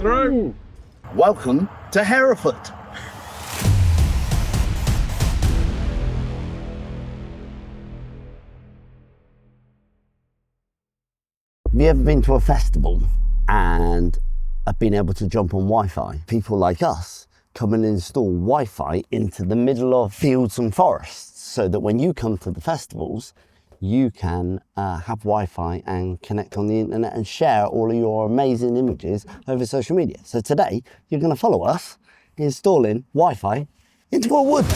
Through. Welcome to Hereford. Have you ever been to a festival and have been able to jump on Wi-Fi? People like us come and install Wi-Fi into the middle of fields and forests so that when you come to the festivals, you can have Wi-Fi and connect on the internet and share all of your amazing images over social media. So today, you're going to follow us installing Wi-Fi into a wood.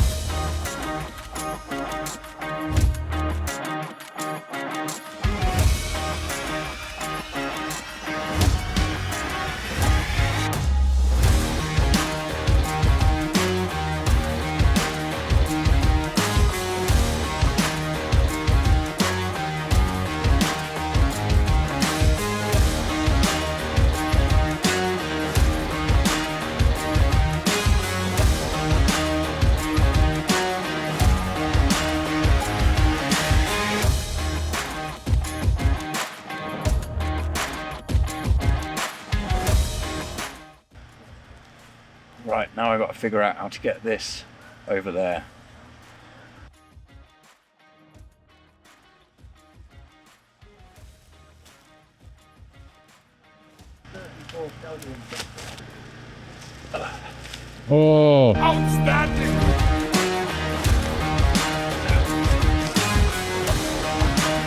Right, now I've got to figure out how to get this over there. Oh, Outstanding!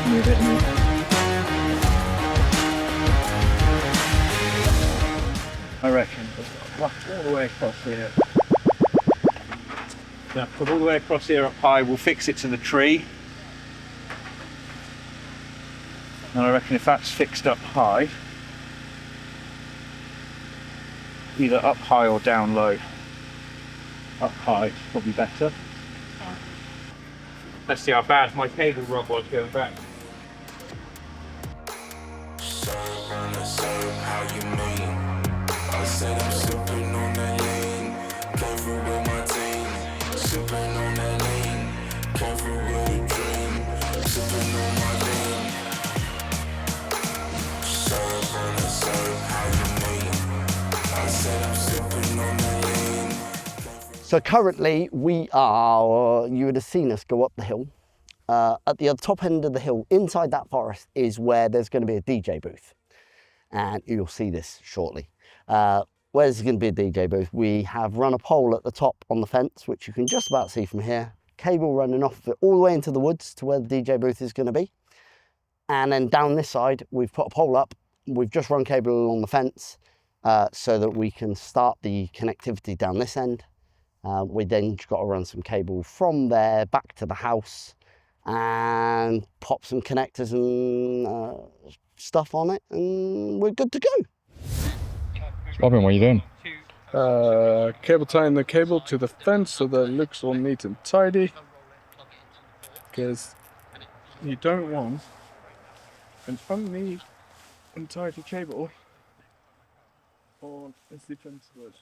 Move it, move. I reckon all the way across here. Yeah, put all the way across here up high, we'll fix it to the tree. And I reckon if that's fixed up high, either up high or down low. Up high is probably better. Let's see how bad my cable rod was going back. I said I'm sipping on that lean, came through with my team. Sipping on that lean, came through with a dream. Sipping on my lean. Serve on the serve, how you mean? I said I'm sipping on that lean. So currently we are, you would have seen us go up the hill. At the top end of the hill, inside that forest, is where there's going to be a DJ booth. And you'll see this shortly. Where there's going to be a DJ booth, we have run a pole at the top on the fence, which you can just about see from here. Cable running off of it all the way into the woods to where the DJ booth is going to be. And then down this side, we've put a pole up. We've just run cable along the fence so that we can start the connectivity down this end. We then got to run some cable from there back to the house and pop some connectors and stuff on it, and we're good to go. Robin, what are you doing? Cable tying the cable to the fence so that it looks all neat and tidy. Because you don't want an unneat and tidy cable on a fence wood.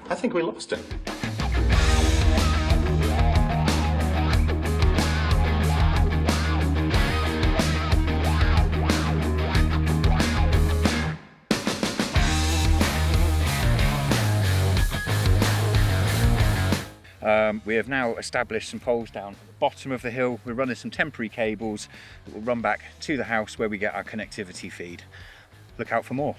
I think we lost him. We have now established some poles down at the bottom of the hill. We're running some temporary cables that will run back to the house where we get our connectivity feed. Look out for more.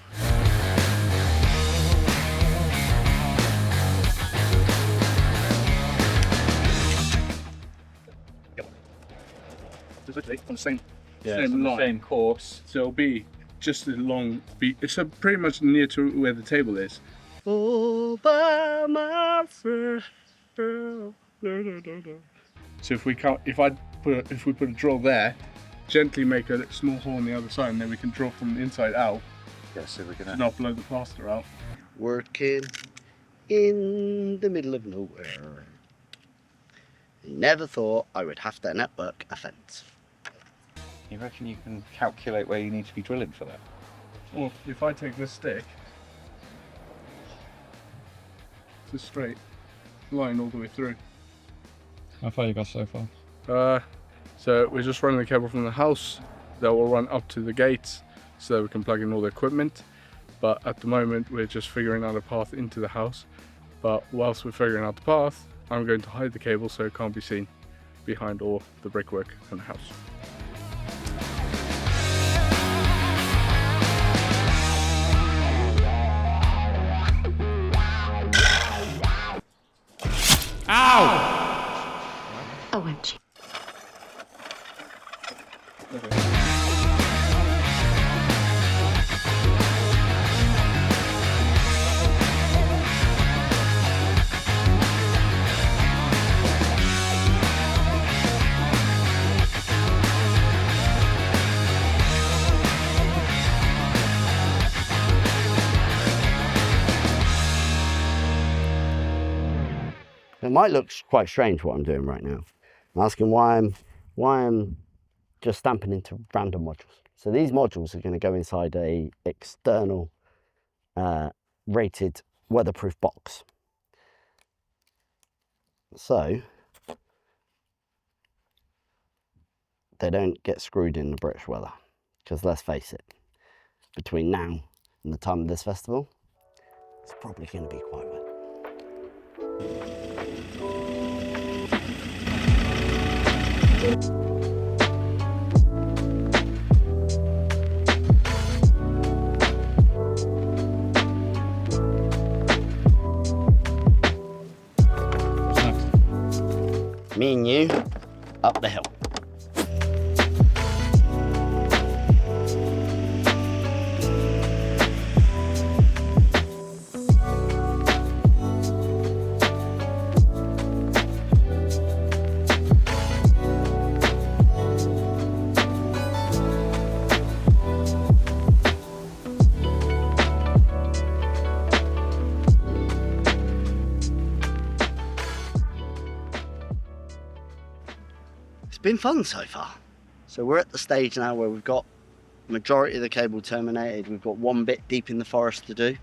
Literally on the same, Yeah, same it's on the line. same course. So it'll be just as long. It's pretty much near to where the table is. All by myself. So if we put a drill there, gently make a small hole on the other side, and then we can drill from the inside out. Yeah, so we're gonna Not blow the plaster out. Working in the middle of nowhere. Never thought I would have to network a fence. You reckon you can calculate where you need to be drilling for that? Well, if I take this stick, it's a straight line all the way through. How far you got so far? So we're just running the cable from the house that will run up to the gates so that we can plug in all the equipment. but at the moment we're just figuring out a path into the house. But whilst we're figuring out the path, I'm going to hide the cable so it can't be seen behind all the brickwork in the house. OMG. It might look quite strange what I'm doing right now. I'm asking why I'm just stamping into random modules. So these modules are going to go inside a external rated weatherproof box. So they don't get screwed in the British weather. Because let's face it, between now and the time of this festival, it's probably going to be quite wet. Me and you up the hill. It's been fun so far. So we're at the stage now where we've got the majority of the cable terminated. We've got one bit deep in the forest to do.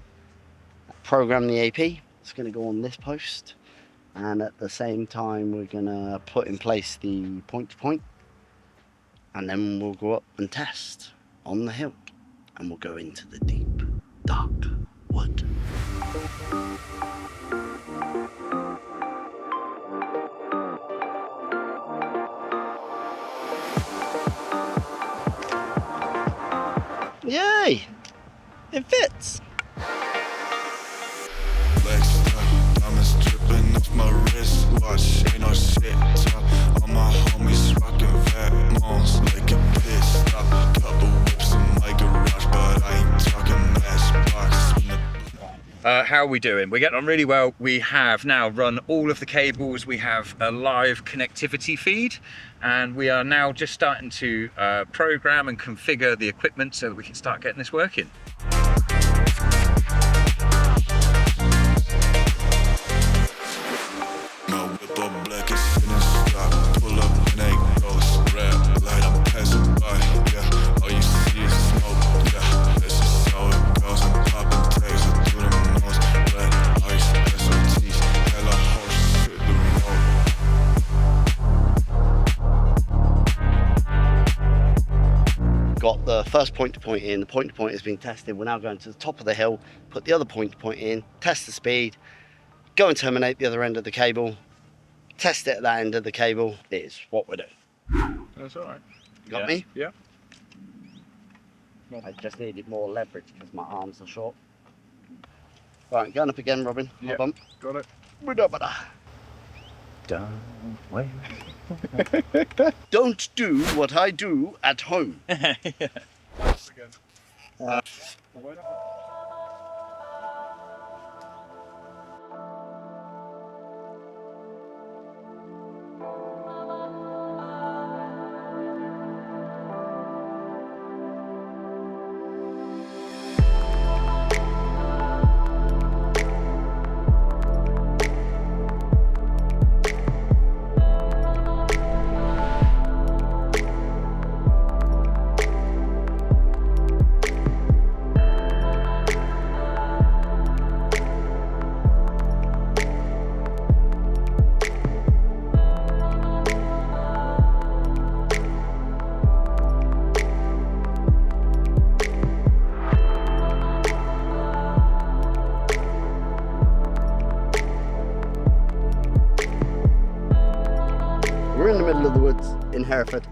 Program the AP. It's going to go on this post. And at the same time, we're going to put in place the point-to-point. And then we'll go up and test on the hill. And we'll go into the deep, dark wood. Yay! It fits! Diamonds dripping off my wrist watch, ain't no shit top. All my homies rockin' fat moms, like a pit stop. Couple whips in my garage, but I ain't talking matchbox. How are we doing? We're getting on really well. We have now run all of the cables. We have a live connectivity feed, and we are now just starting to program and configure the equipment so that we can start getting this working. My whip up black is spinning stop. Pull up and ain't ghost rap like I'm passing by. Yeah, all you see is smoke. Yeah, that's just how it goes. I'm popping tags through the nose. Black ice, SOTs, hella horse, hit the road. Got the first point-to-point in. The point-to-point is being tested. We're now going to the top of the hill, put the other point-to-point in, test the speed, go and terminate the other end of the cable, test it at that end of the cable. Is what we're doing. That's alright. You got me? Yeah. I just needed more leverage because my arms are short. Right, going up again, Robin. Yeah. Hold on. Got it. Don't wait. Don't do what I do at home. Again. Hereford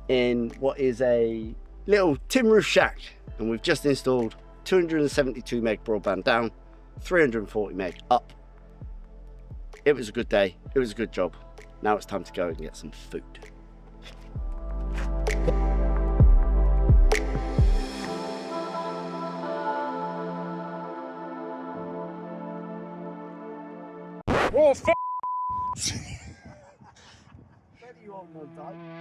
in what is a little tin roof shack, and we've just installed 272 meg broadband down, 340 meg up. It was a good day, it was a good job. Now it's time to go and get some food. Oh, f***! You on one time.